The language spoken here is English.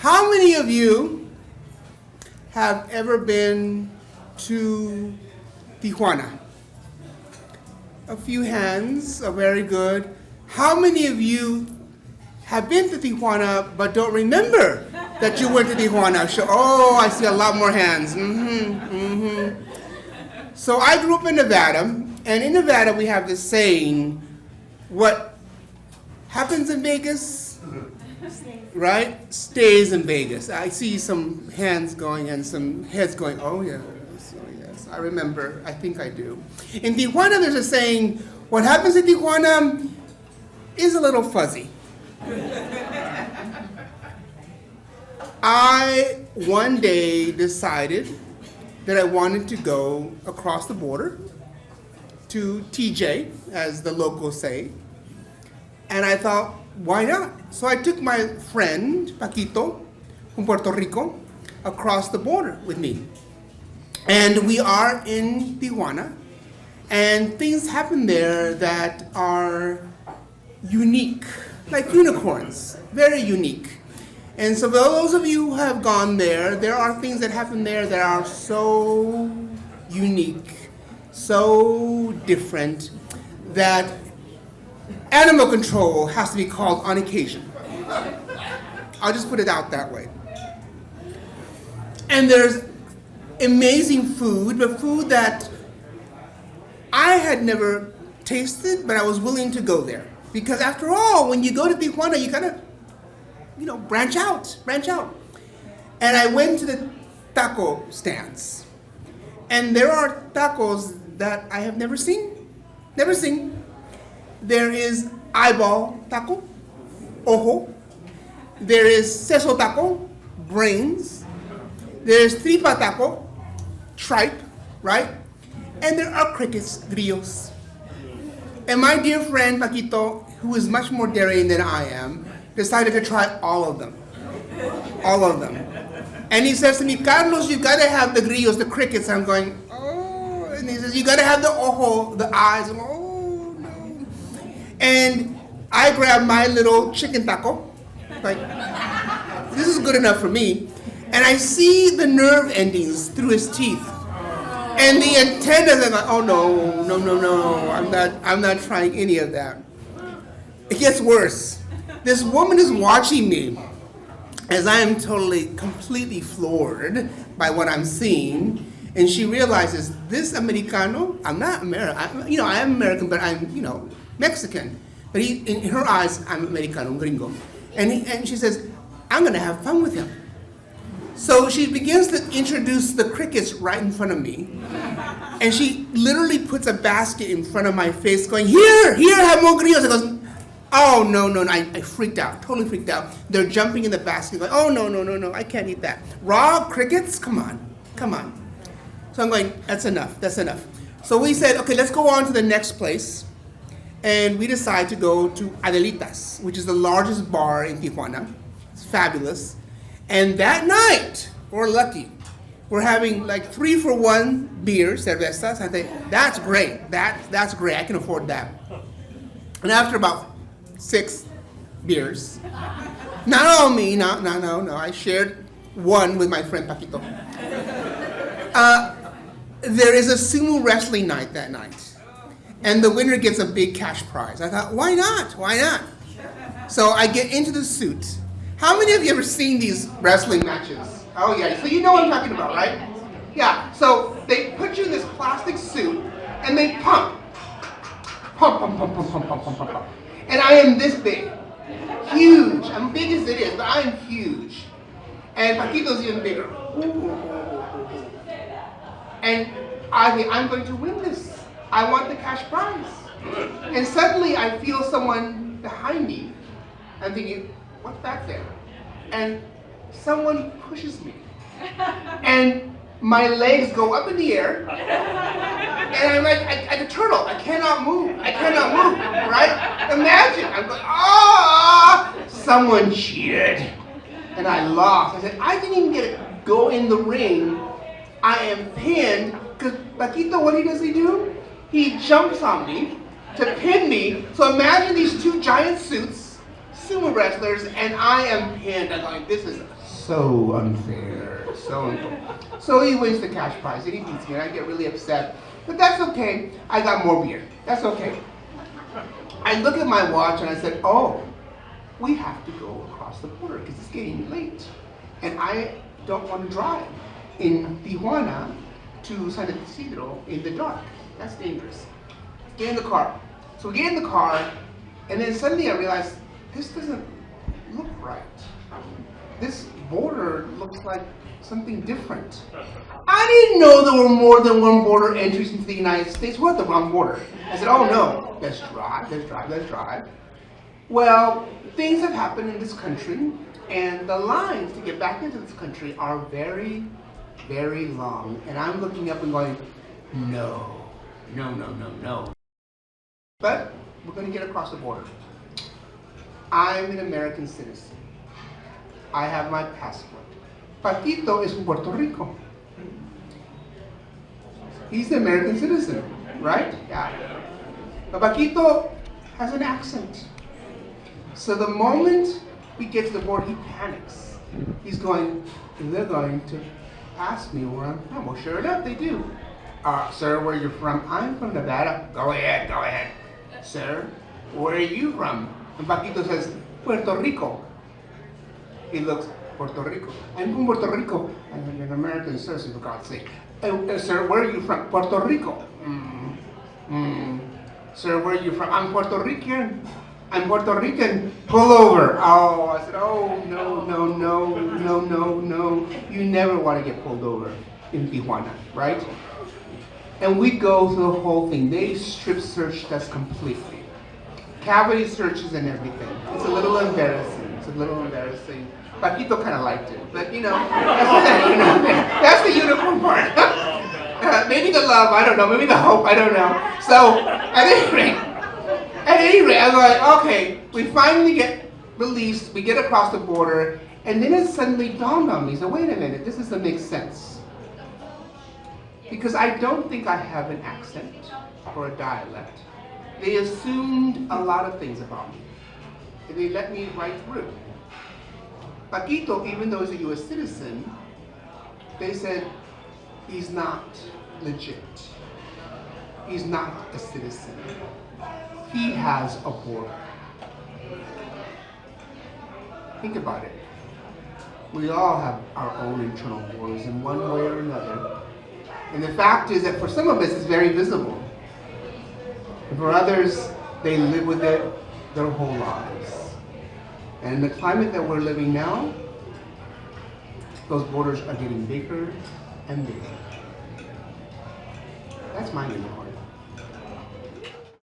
How many of you have ever been to Tijuana? A few hands are very good. How many of you have been to Tijuana but don't remember that you went to Tijuana? Oh, I see a lot more hands. So I grew up in Nevada, and in Nevada we have this saying, what happens in Vegas, right, stays in Vegas. I see some hands going and some heads going, oh yes, I remember, I think I do. In Tijuana there's a saying, what happens in Tijuana is a little fuzzy. I one day decided that I wanted to go across the border to TJ, as the locals say, and I thought, why not? So I took my friend, Paquito, from Puerto Rico, across the border with me. And we are in Tijuana, and things happen there that are unique, like unicorns, very unique. And so for those of you who have gone there, there are things that happen there that are so unique, so different, that animal control has to be called on occasion. I'll just put it out that way. And there's amazing food, but food that I had never tasted, but I was willing to go there. Because after all, when you go to Tijuana, you gotta, branch out. And I went to the taco stands. And there are tacos that I have never seen. There is eyeball taco, ojo. There is seso taco, brains. There is tripa taco, tripe, right? And there are crickets, grillos. And my dear friend Paquito, who is much more daring than I am, decided to try all of them. And he says to me, Carlos, you gotta have the grillos, the crickets. I'm going, oh. And he says, you gotta have the ojo, the eyes. I'm, oh, no. And I grab my little chicken taco. Like, this is good enough for me. And I see the nerve endings through his teeth. And the antennas, I'm like, oh no, I'm not trying any of that. It gets worse. This woman is watching me as I am completely floored by what I'm seeing, and she realizes this Americano, I'm not American, I am American, but I'm, Mexican. But in her eyes, I'm Americano, gringo. And she says, I'm gonna have fun with him. So she begins to introduce the crickets right in front of me. And she literally puts a basket in front of my face going, here, have more grillos. I goes, oh, no, I freaked out, totally freaked out. They're jumping in the basket going, oh, no, I can't eat that. Raw crickets? Come on. So I'm going, that's enough. So we said, okay, let's go on to the next place. And we decide to go to Adelitas, which is the largest bar in Tijuana. It's fabulous. And that night, we're lucky. We're having like 3-for-1 beers, cervezas. I think that's great. That's great. I can afford that. And after about 6 beers, not all me, no. I shared one with my friend Paquito. There is a sumo wrestling night that night. And the winner gets a big cash prize. I thought, why not? So I get into the suit. How many of you ever seen these wrestling matches? Oh yeah, so you know what I'm talking about, right? Yeah, so they put you in this plastic suit and they pump. And I am this big, huge. I'm big as it is, but I am huge. And Paquito's even bigger. And I think I'm going to win this. I want the cash prize. And suddenly I feel someone behind me. I'm thinking, what's back there? And someone pushes me. And my legs go up in the air. And I'm like a turtle. I cannot move, right? Imagine, I'm going, someone cheated. And I lost. I said, I didn't even go in the ring. I am pinned. Because Paquito, what does he do? He jumps on me to pin me. So imagine these two giant suits, sumo wrestlers, and I am pinned. I'm going, this is so unfair, so unfair. So he wins the cash prize and he beats me and I get really upset. But that's okay, I got more beer. That's okay. I look at my watch and I said, oh, we have to go across the border because it's getting late. And I don't want to drive in Tijuana to San Isidro in the dark. That's dangerous. Get in the car. So we get in the car, and then suddenly I realized, this doesn't look right. This border looks like something different. I didn't know there were more than one border entries into the United States. We're at the wrong border. I said, oh no, let's drive. Well, things have happened in this country, and the lines to get back into this country are very, very long. And I'm looking up and going, no. But we're going to get across the border. I'm an American citizen. I have my passport. Paquito is from Puerto Rico. He's an American citizen, right? Yeah. But Paquito has an accent. So the moment we get to the border, he panics. He's going, they're going to ask me where I'm from. Well, sure enough, they do. Sir, where are you from? I'm from Nevada. Go ahead. Sir, where are you from? And Paquito says, Puerto Rico. He looks, Puerto Rico. I'm from Puerto Rico. I'm an American citizen, for God's sake. Sir, where are you from? Puerto Rico. Sir, where are you from? I'm Puerto Rican. I'm Puerto Rican. Pull over. Oh, I said, oh, no. You never want to get pulled over in Tijuana, right? And we go through the whole thing. They strip searched us completely. Cavity searches and everything. It's a little embarrassing. Paquito kind of liked it, but that's the unicorn part. Maybe the love, I don't know. Maybe the hope, I don't know. So, at any rate, I'm like, okay, we finally get released, we get across the border, and then it suddenly dawned on me, so wait a minute, this doesn't make sense. Because I don't think I have an accent or a dialect. They assumed a lot of things about me. And they let me right through. Paquito, even though he's a US citizen, they said, he's not legit. He's not a citizen. He has a border. Think about it. We all have our own internal borders in one way or another. And the fact is that for some of us, it's very visible. And for others, they live with it their whole lives. And in the climate that we're living now, those borders are getting bigger and bigger. That's my unicorn.